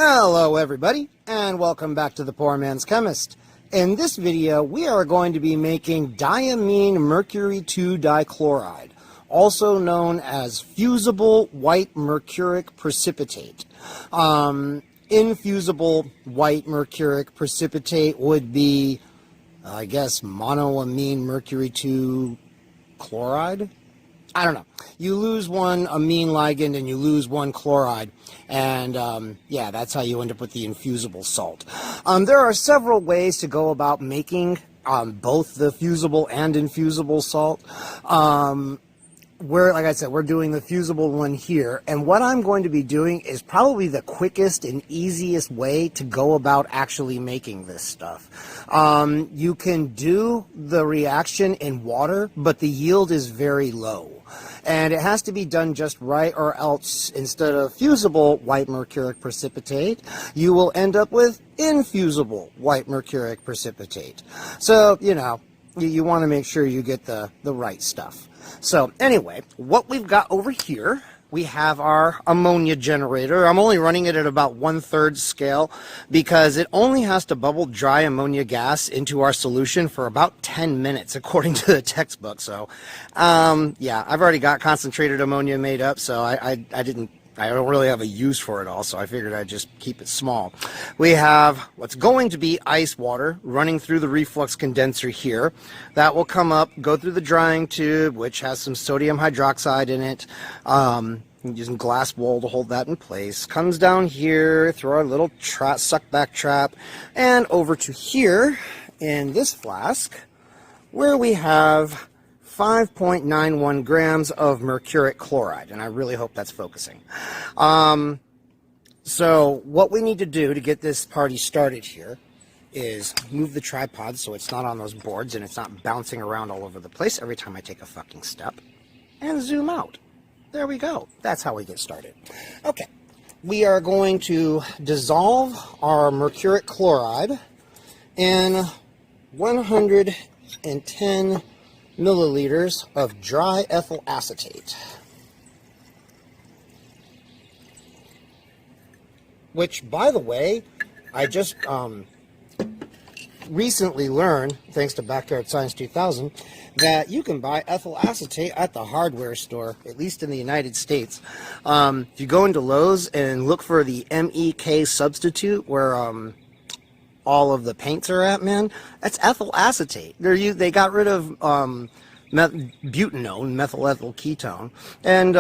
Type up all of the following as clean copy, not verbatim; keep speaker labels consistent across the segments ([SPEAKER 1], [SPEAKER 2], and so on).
[SPEAKER 1] Hello everybody, and welcome back to the Poor Man's Chemist. In this video, we are going to be making Diamminemercury 2 dichloride, also known as fusible white mercuric precipitate. Infusible white mercuric precipitate would be, I guess, monoamine mercury 2 chloride? I don't know. You lose one amine ligand and you lose one chloride, and yeah, that's how you end up with the infusible salt. There are several ways to go about making both the fusible and infusible salt. Like I said, we're doing the fusible one here, and what I'm going to be doing is probably the quickest and easiest way to go about actually making this stuff. You can do the reaction in water, but the yield is very low. And it has to be done just right, or else instead of fusible white mercuric precipitate, you will end up with infusible white mercuric precipitate. So, you know, you want to make sure you get the right stuff. So anyway, what we've got over here, we have our ammonia generator. I'm only running it at about 1/3 scale because it only has to bubble dry ammonia gas into our solution for about 10 minutes according to the textbook. So yeah, I've already got concentrated ammonia made up, so I don't really have a use for it all, so I figured I'd just keep it small. We have what's going to be ice water running through the reflux condenser here. That will come up, go through the drying tube, which has some sodium hydroxide in it. Using glass wool to hold that in place. Comes down here through our little suck back trap, and over to here in this flask, where we have 5.91 grams of mercuric chloride, and I really hope that's focusing. So what we need to do to get this party started here is move the tripod so it's not on those boards and it's not bouncing around all over the place every time I take a fucking step, and zoom out. There we go. That's how we get started. Okay, we are going to dissolve our mercuric chloride in 110 milliliters of dry ethyl acetate, which, by the way, I just recently learned, thanks to Backyard Science 2000, that you can buy ethyl acetate at the hardware store, at least in the United States. If you go into Lowe's and look for the MEK substitute, where all of the paints are at, man, that's ethyl acetate. They got rid of butanone, methyl ethyl ketone, and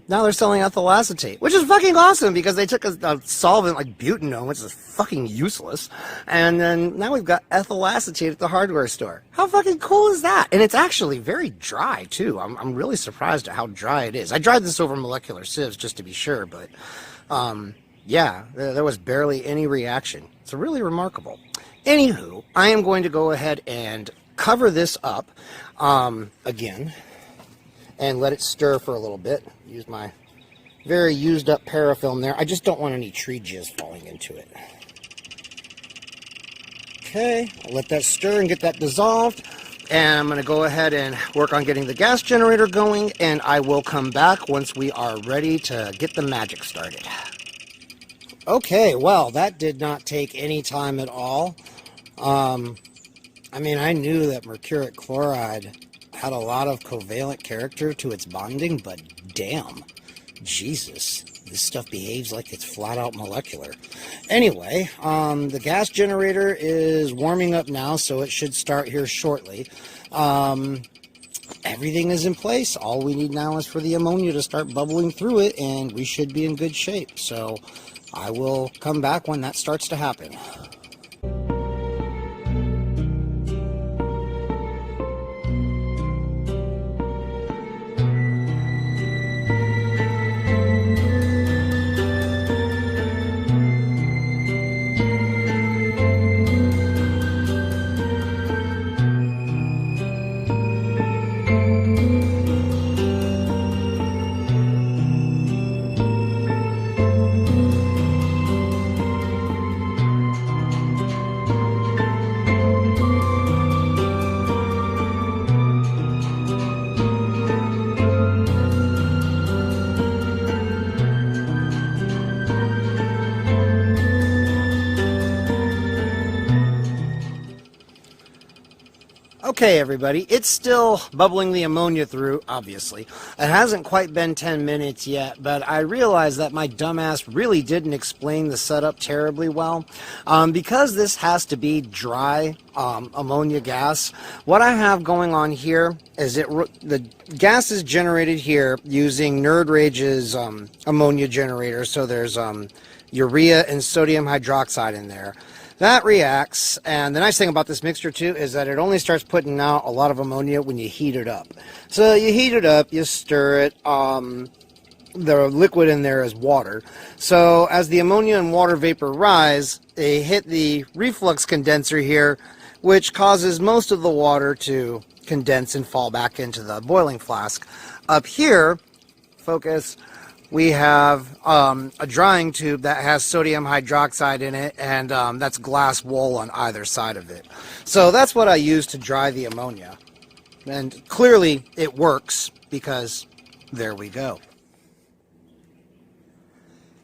[SPEAKER 1] now they're selling ethyl acetate, which is fucking awesome because they took a solvent like butanone, which is fucking useless, and then now we've got ethyl acetate at the hardware store. How fucking cool is that? And it's actually very dry too. I'm really surprised at how dry it is. I dried this over molecular sieves just to be sure, but yeah, there was barely any reaction. It's really remarkable. Anywho, I am going to go ahead and cover this up again and let it stir for a little bit. Use my very used up parafilm there. I just don't want any tree jizz falling into it. Okay, I'll let that stir and get that dissolved. And I'm going to go ahead and work on getting the gas generator going, and I will come back once we are ready to get the magic started. Okay, well, that did not take any time at all. I mean, I knew that mercuric chloride had a lot of covalent character to its bonding, but damn, Jesus, this stuff behaves like it's flat out molecular. Anyway, the gas generator is warming up now, so it should start here shortly. Everything is in place. All we need now is for the ammonia to start bubbling through it, and we should be in good shape. So I will come back when that starts to happen. Okay, everybody, it's still bubbling the ammonia through, obviously. It hasn't quite been 10 minutes yet, but I realized that my dumbass really didn't explain the setup terribly well. Because this has to be dry ammonia gas, what I have going on here is the gas is generated here using Nerd Rage's ammonia generator, so there's urea and sodium hydroxide in there. That reacts, and the nice thing about this mixture too is that it only starts putting out a lot of ammonia when you heat it up. So you heat it up, you stir it, the liquid in there is water. So as the ammonia and water vapor rise, they hit the reflux condenser here, which causes most of the water to condense and fall back into the boiling flask. Up here, focus, we have a drying tube that has sodium hydroxide in it, and that's glass wool on either side of it. So that's what I use to dry the ammonia. And clearly it works, because there we go.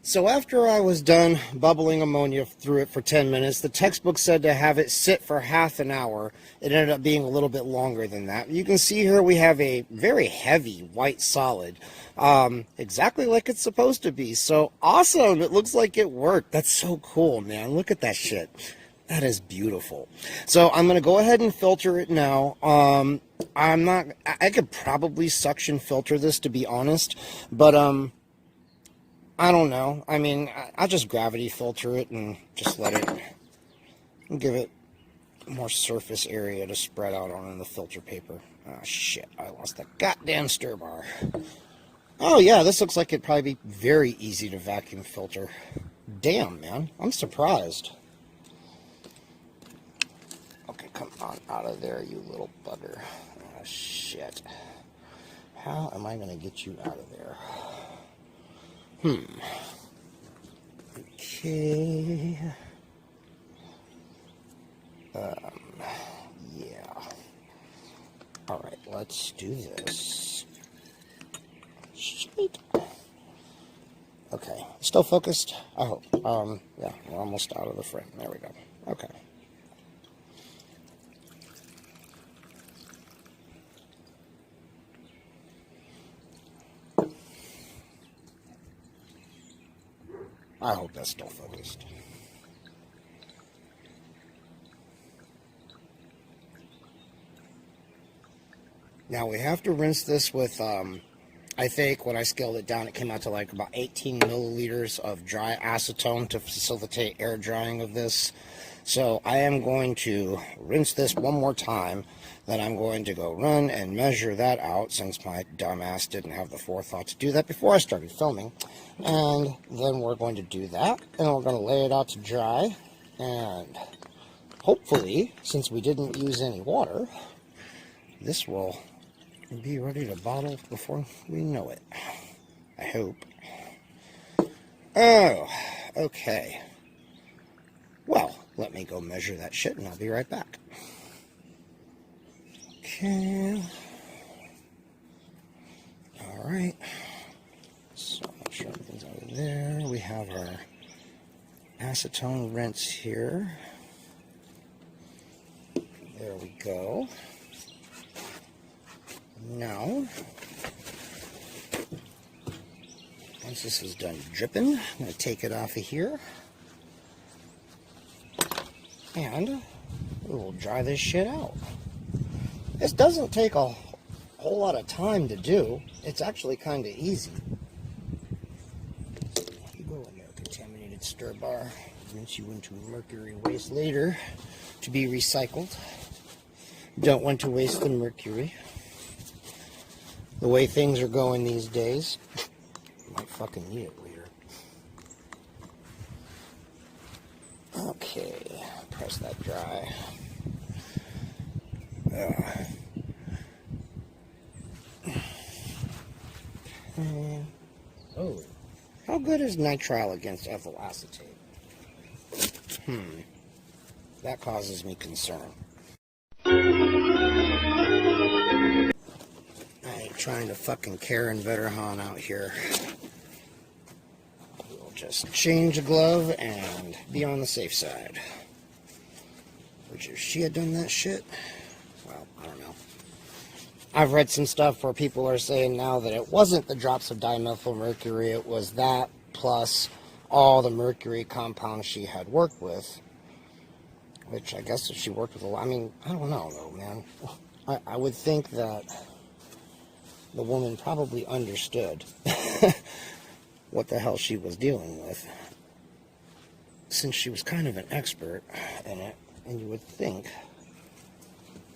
[SPEAKER 1] So after I was done bubbling ammonia through it for 10 minutes, the textbook said to have it sit for half an hour. It ended up being a little bit longer than that. You can see here we have a very heavy white solid, exactly like it's supposed to be. So awesome! It looks like it worked. That's so cool, man. Look at that shit. That is beautiful. So I'm going to go ahead and filter it now. I could probably suction filter this, to be honest, but I don't know. I mean, I'll just gravity filter it and just let it, give it more surface area to spread out on in the filter paper. Oh shit, I lost the goddamn stir bar. Oh yeah, this looks like it'd probably be very easy to vacuum filter. Damn, man, I'm surprised. Okay, come on out of there, you little bugger. Oh shit. How am I gonna get you out of there? Okay. Yeah. Alright, let's do this. Sweet. Okay. Still focused? I hope. Yeah, we're almost out of the frame. There we go. Okay. I hope that's still focused. Now we have to rinse this with, I think when I scaled it down, it came out to like about 18 milliliters of dry acetone to facilitate air drying of this. So I am going to rinse this one more time. Then I'm going to go run and measure that out, since my dumbass didn't have the forethought to do that before I started filming. And then we're going to do that, and we're going to lay it out to dry. And hopefully, since we didn't use any water, this will be ready to bottle before we know it. I hope. Oh, okay. Well, let me go measure that shit, and I'll be right back. Okay. Alright. So make sure everything's out of there. We have our acetone rinse here. There we go. Now, once this is done dripping, I'm going to take it off of here. And we will dry this shit out. This doesn't take a whole lot of time to do. It's actually kind of easy. You go in there, contaminated stir bar. Rinse you into mercury waste later to be recycled. Don't want to waste the mercury. The way things are going these days, you might fucking need it later. Okay, press that dry. Oh, how good is nitrile against ethyl acetate? That causes me concern. I ain't trying to fucking Karen Vetterhan out here. We'll just change a glove and be on the safe side. Which if she had done that shit, well, I don't know. I've read some stuff where people are saying now that it wasn't the drops of dimethylmercury, it was that plus all the mercury compounds she had worked with. Which I guess if she worked with a lot, I mean, I don't know though, man. I would think that the woman probably understood what the hell she was dealing with, since she was kind of an expert in it, and you would think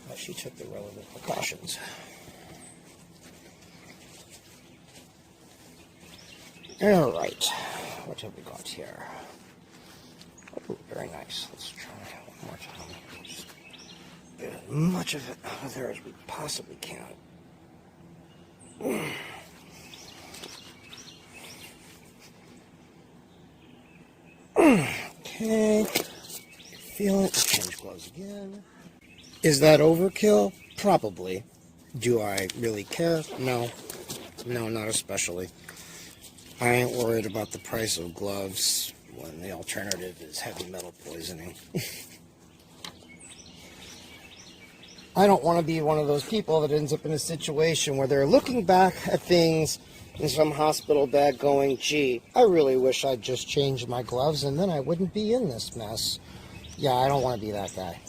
[SPEAKER 1] that she took the relevant precautions. All right, what have we got here? Oh, very nice. Let's try one more time. Just get as much of it out of there as we possibly can. Okay, feel it. Change gloves again. Is that overkill? Probably. Do I really care? No. No, not especially. I ain't worried about the price of gloves when the alternative is heavy metal poisoning. I don't want to be one of those people that ends up in a situation where they're looking back at things in some hospital bed going, gee, I really wish I'd just changed my gloves and then I wouldn't be in this mess. Yeah, I don't want to be that guy.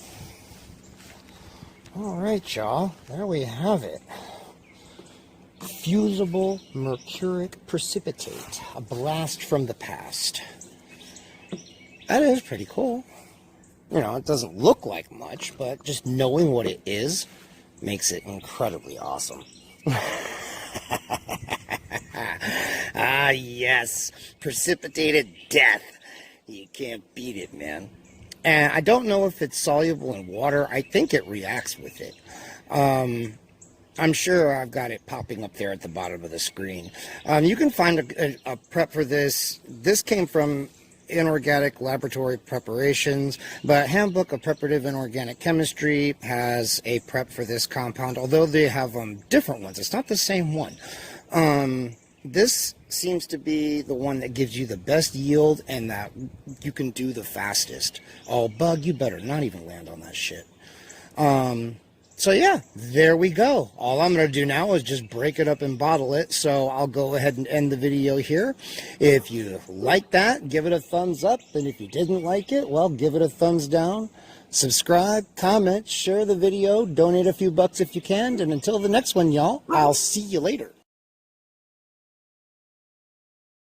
[SPEAKER 1] All right, y'all. There we have it. Fusible mercuric precipitate. A blast from the past. That is pretty cool. You know, it doesn't look like much, but just knowing what it is makes it incredibly awesome. Ah, yes. Precipitated death. You can't beat it, man. And I don't know if it's soluble in water. I think it reacts with it. I'm sure I've got it popping up there at the bottom of the screen. You can find a prep for this. This came from Inorganic Laboratory Preparations, but Handbook of Preparative and Organic Chemistry has a prep for this compound, although they have different ones. It's not the same one. This seems to be the one that gives you the best yield and that you can do the fastest. Oh, Bug, you better not even land on that shit. So yeah, there we go. All I'm going to do now is just break it up and bottle it. So I'll go ahead and end the video here. If you like that, give it a thumbs up. And if you didn't like it, well, give it a thumbs down. Subscribe, comment, share the video, donate a few bucks if you can. And until the next one, y'all, I'll see you later.